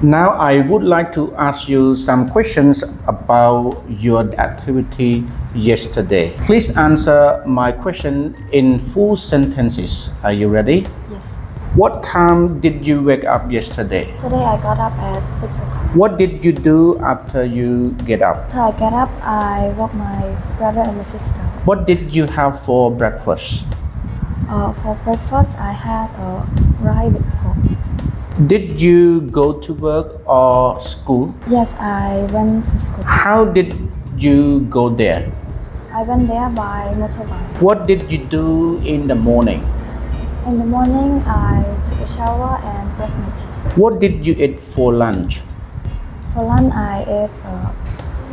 Now I would like to ask you some questions about your activity yesterday. Please answer my question in full sentences. Are you ready? Yes. What time did you wake up yesterday? Today I got up at 6 o'clock. What did you do after you get up? After I get up, I woke my brother and my sister. What did you have for breakfast? For breakfast, I had rice with pork. Did you go to work or school? Yes, I went to school. How did you go there? I went there by motorbike. What did you do in the morning? In the morning, I took a shower and brushed my teeth. What did you eat for lunch? For lunch, I ate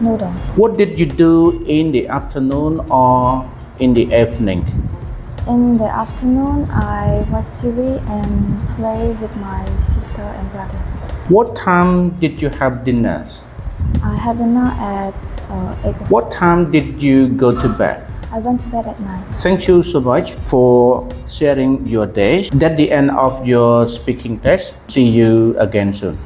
noodle. What did you do in the afternoon or in the evening? In the afternoon, I watched TV and play with my sister and brother. What time did you have dinner? I had dinner at 8 o'clock. What time did you go to bed? I went to bed at 9. Thank you so much for sharing your day. That's the end of your speaking test. See you again soon.